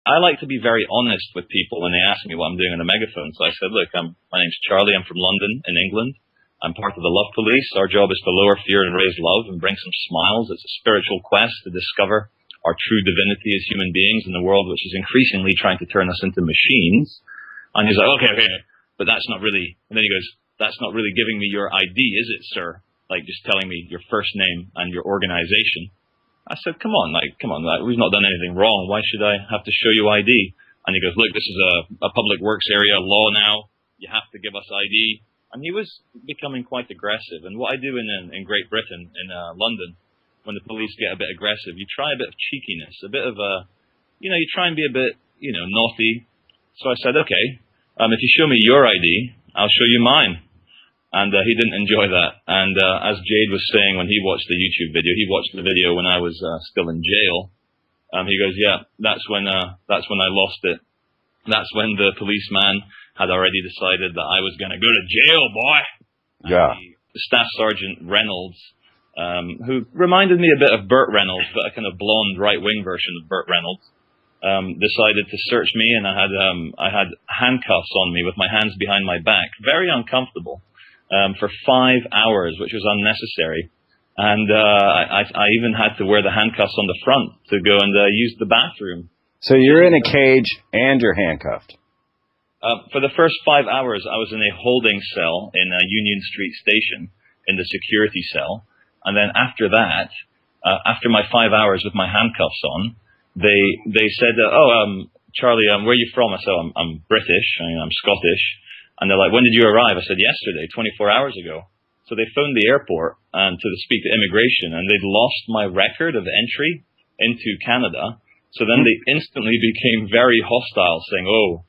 I like to be very honest with people when they ask me what I'm doing on a megaphone. So I said, look, my name's Charlie. I'm from London in England. I'm part of the Love Police. Our job is to lower fear and raise love and bring some smiles. It's a spiritual quest to discover our true divinity as human beings in a world which is increasingly trying to turn us into machines. And he's like, okay, but that's not really, and then he goes, that's not really giving me your ID, is it, sir? Like just telling me your first name and your organization. I said, come on, we've not done anything wrong. Why should I have to show you ID? And he goes, look, this is a public works area law now. You have to give us ID. And he was becoming quite aggressive. And what I do in Great Britain, in London, when the police get a bit aggressive, you try a bit of cheekiness, a bit of you try and be a bit, naughty. So I said, okay, if you show me your ID, I'll show you mine. And he didn't enjoy that. And as Jade was saying when he watched the YouTube video, he watched the video when I was still in jail. He goes, yeah, that's when I lost it. That's when the policeman had already decided that I was going to go to jail, boy. Yeah. The Staff Sergeant Reynolds, who reminded me a bit of Burt Reynolds, but a kind of blonde right-wing version of Burt Reynolds, decided to search me, and I had handcuffs on me with my hands behind my back, very uncomfortable. For 5 hours, which was unnecessary. And I even had to wear the handcuffs on the front to go and use the bathroom. So you're in a cage and you're handcuffed? For the first 5 hours, I was in a holding cell in Union Street Station, in the security cell. And then after that, after my 5 hours with my handcuffs on, they said, Charlie, where are you from? I said, I'm British, I'm Scottish. And they're like, when did you arrive? I said, yesterday, 24 hours ago. So they phoned the airport to speak to immigration, and they'd lost my record of entry into Canada. So then they instantly became very hostile, saying, oh,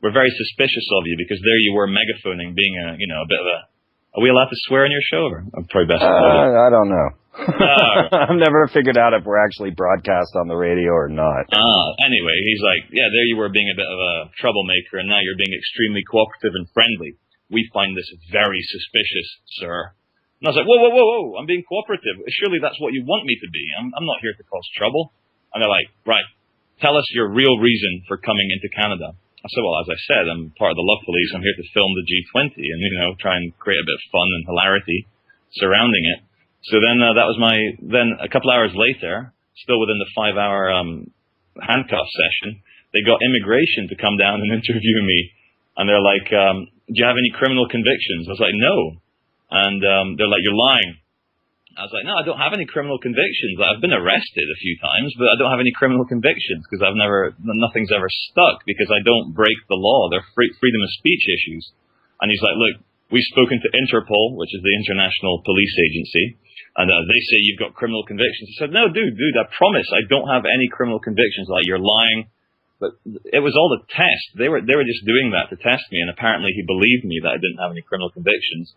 we're very suspicious of you because there you were megaphoning, being a bit of a... Are we allowed to swear on your show? Or I'm probably best. I don't know. I've never figured out if we're actually broadcast on the radio or not. Anyway, he's like, yeah, there you were being a bit of a troublemaker, and now you're being extremely cooperative and friendly. We find this very suspicious, sir. And I was like, whoa, I'm being cooperative. Surely that's what you want me to be. I'm not here to cause trouble. And they're like, right, tell us your real reason for coming into Canada. I said, well, as I said, I'm part of the Love Police. I'm here to film the G20 and, try and create a bit of fun and hilarity surrounding it. So then then a couple hours later, still within the 5 hour handcuff session, they got immigration to come down and interview me. And they're like, do you have any criminal convictions? I was like, no. And they're like, you're lying. I was like, no, I don't have any criminal convictions. I've been arrested a few times, but I don't have any criminal convictions because nothing's ever stuck because I don't break the law. They're freedom of speech issues. And he's like, look, we've spoken to Interpol, which is the International Police Agency, and they say you've got criminal convictions. I said, no, dude, I promise I don't have any criminal convictions. Like, you're lying. But it was all the test. They were just doing that to test me, and apparently he believed me that I didn't have any criminal convictions.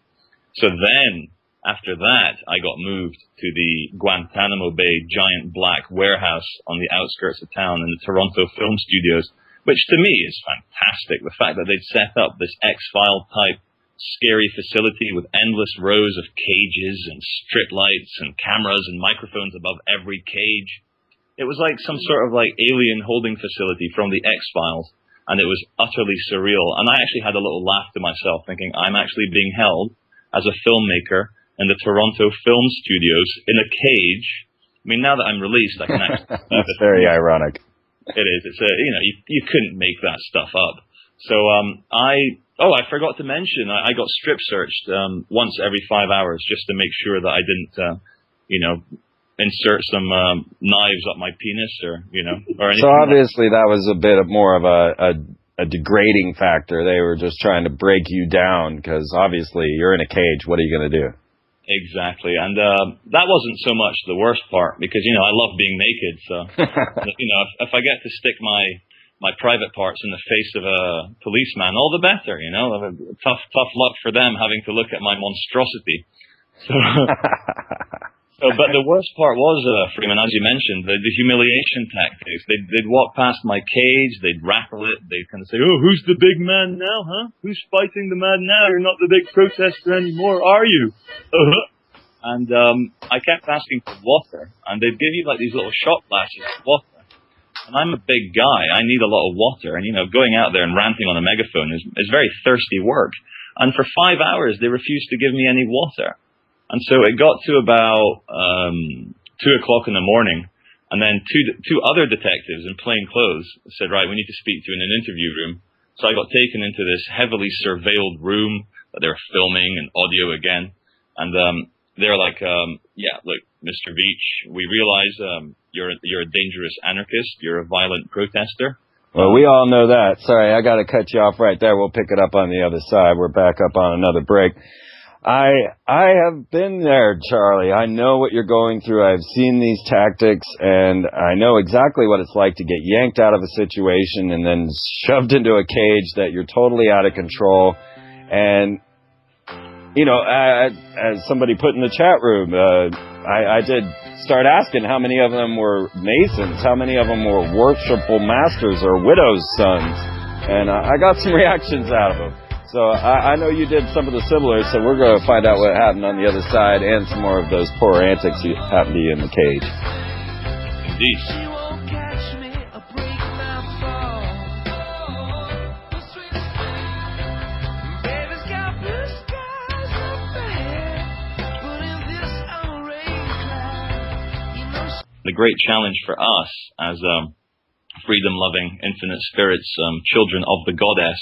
So then, after that, I got moved to the Guantanamo Bay giant black warehouse on the outskirts of town in the Toronto Film Studios, which to me is fantastic. The fact that they'd set up this X-File type scary facility with endless rows of cages and strip lights and cameras and microphones above every cage. It was like some sort of like alien holding facility from the X-Files, and it was utterly surreal. And I actually had a little laugh to myself, thinking I'm actually being held as a filmmaker in the Toronto Film Studios in a cage. I mean, now that I'm released, I can actually... That's very ironic. It is. It's you couldn't make that stuff up. So I forgot to mention, I got strip searched once every 5 hours just to make sure that I didn't, insert some knives up my penis or anything. So obviously that was a bit more of a degrading factor. They were just trying to break you down because obviously you're in a cage. What are you going to do? Exactly. And that wasn't so much the worst part because, I love being naked. So, if I get to stick my private parts in the face of a policeman, all the better, Tough luck for them having to look at my monstrosity. But the worst part was, Freeman, as you mentioned, the humiliation tactics. They'd walk past my cage, they'd rattle it, they'd kind of say, oh, who's the big man now, huh? Who's fighting the man now? You're not the big protester anymore, are you? And I kept asking for water, and they'd give you like these little shot glasses of water. And I'm a big guy. I need a lot of water. And, going out there and ranting on a megaphone is very thirsty work. And for 5 hours, they refused to give me any water. And so it got to about 2 o'clock in the morning. And then two other detectives in plain clothes said, right, we need to speak to you in an interview room. So I got taken into this heavily surveilled room that they were filming and audio again. And they're like, yeah, look, Mr. Veitch, we realize you're a dangerous anarchist. You're a violent protester. Well, we all know that. Sorry, I got to cut you off right there. We'll pick it up on the other side. We're back up on another break. I have been there, Charlie. I know what you're going through. I've seen these tactics, and I know exactly what it's like to get yanked out of a situation and then shoved into a cage that you're totally out of control. And, as somebody put in the chat room, I did start asking how many of them were Masons, how many of them were worshipful masters or widows' sons. And I got some reactions out of them. So I know you did some of the similar, so we're going to find out what happened on the other side and some more of those poor antics that happened to you in the cage. Indeed. The great challenge for us as freedom-loving, infinite spirits, children of the goddess,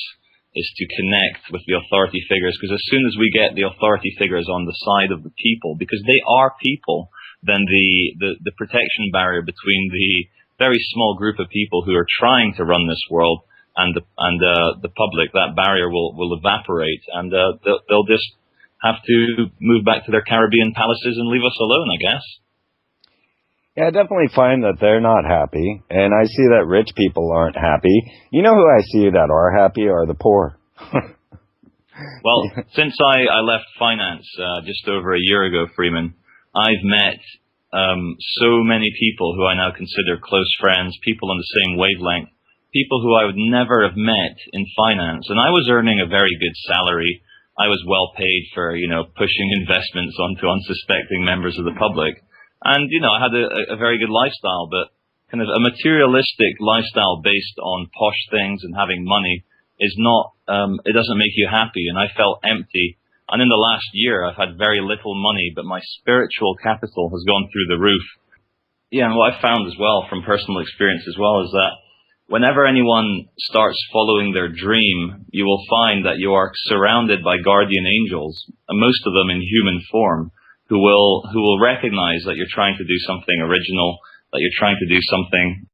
is to connect with the authority figures, because as soon as we get the authority figures on the side of the people, because they are people, then the protection barrier between the very small group of people who are trying to run this world and the public, that barrier will evaporate, and they'll just have to move back to their Caribbean palaces and leave us alone, I guess. Yeah, I definitely find that they're not happy, and I see that rich people aren't happy. You know who I see that are happy are the poor. Well, since I left finance just over a year ago, Freeman, I've met so many people who I now consider close friends, people on the same wavelength, people who I would never have met in finance. And I was earning a very good salary. I was well paid for, pushing investments onto unsuspecting members of the public. And, I had a very good lifestyle, but kind of a materialistic lifestyle based on posh things and having money is not, it doesn't make you happy. And I felt empty. And in the last year, I've had very little money, but my spiritual capital has gone through the roof. Yeah, and what I found as well from personal experience as well is that whenever anyone starts following their dream, you will find that you are surrounded by guardian angels, and most of them in human form, who will recognize that you're trying to do something original, that you're trying to do something.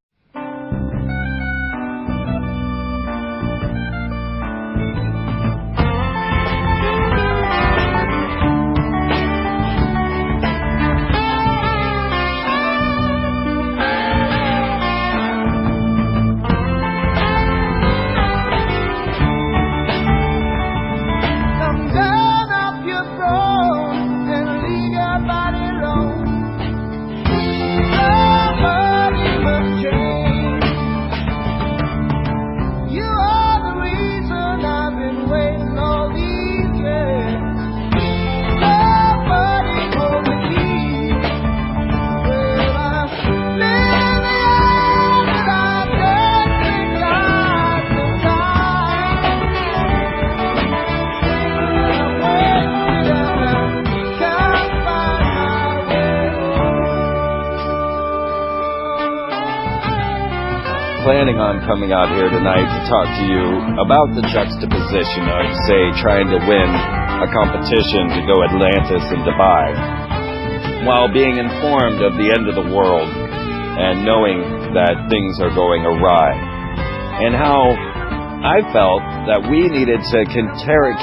Planning on coming out here tonight to talk to you about the juxtaposition of, say, trying to win a competition to go Atlantis and Dubai, while being informed of the end of the world and knowing that things are going awry, and how I felt that we needed to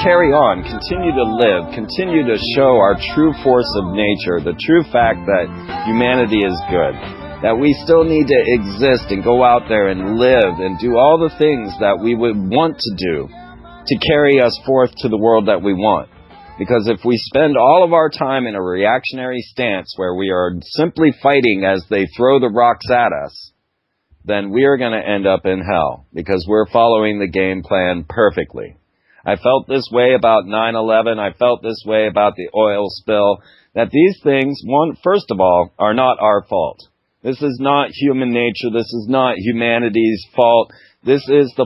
carry on, continue to live, continue to show our true force of nature, the true fact that humanity is good, that we still need to exist and go out there and live and do all the things that we would want to do to carry us forth to the world that we want. Because if we spend all of our time in a reactionary stance where we are simply fighting as they throw the rocks at us, then we are going to end up in hell, because we're following the game plan perfectly. I felt this way about 9/11. I felt this way about the oil spill, that these things, first of all, are not our fault. This is not human nature. This is not humanity's fault. This is the